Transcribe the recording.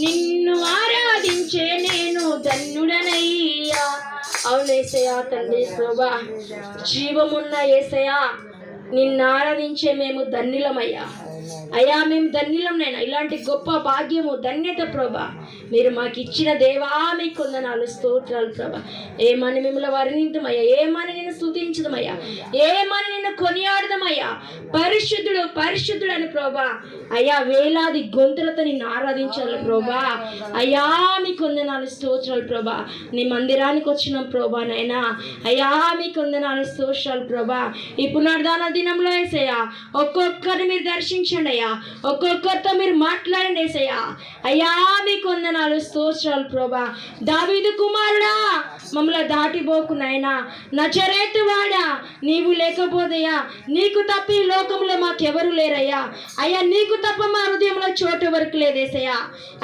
నిన్ను ఆరాధించే నేను ధన్యుడనయ్యా. అవును యేసయ్యా తండ్రి ప్రభా, జీవమున్న యేసయ్యా, నిన్ను ఆరాధించే మేము ధన్యులమయ్యా. అయ్యా మేము ధన్యులమైనా ఇలాంటి గొప్ప భాగ్యము ధన్యత ప్రభా మీరు మాకు ఇచ్చిన దేవా, మీకు వందనాలు స్తోత్రాలు ప్రభా. ఏమని మిమ్మల్ని వర్ణించమయ్యా, ఏమని నిన్ను స్తుతించదమయ్యా, ఏమని నిన్ను కొనియాడదమయ్యా. పరిశుద్ధుడు పరిశుద్ధుడు అని ప్రభా అయ్యా వేలాది గొంతులతో నిన్ను ఆరాధించాలి ప్రభా. అయ్యా మీకు వందనాలు స్తోత్రాలు ప్రభా. నీ మందిరానికి వచ్చినాం ప్రభా నైనా. అయ్యా మీకు వందనాలు స్తోత్రాలు ప్రభా. ఈ పునర్ధాన దినంలో యేసయ్యా ఒక్కొక్కరిని మీరు దర్శించండి అయ్యా, ఒక్కొక్కరితో మీరు మాట్లాడండి యేసయ్యా. అయ్యా మీకు వందనాలు స్తోత్రాలు ప్రభా. దావీదు కుమారుడా మమ్మల్ని దాటిపోకు నాయనా. నజరేతు వాడా నీవు లేకపోదయ్యా, నీకు తప్ప ఈ లోకంలో మాకెవరు లేరయ్యా. అయ్యా నీకు తప్ప మా హృదయంలో చోటు వరకు లేదేసయ్యా.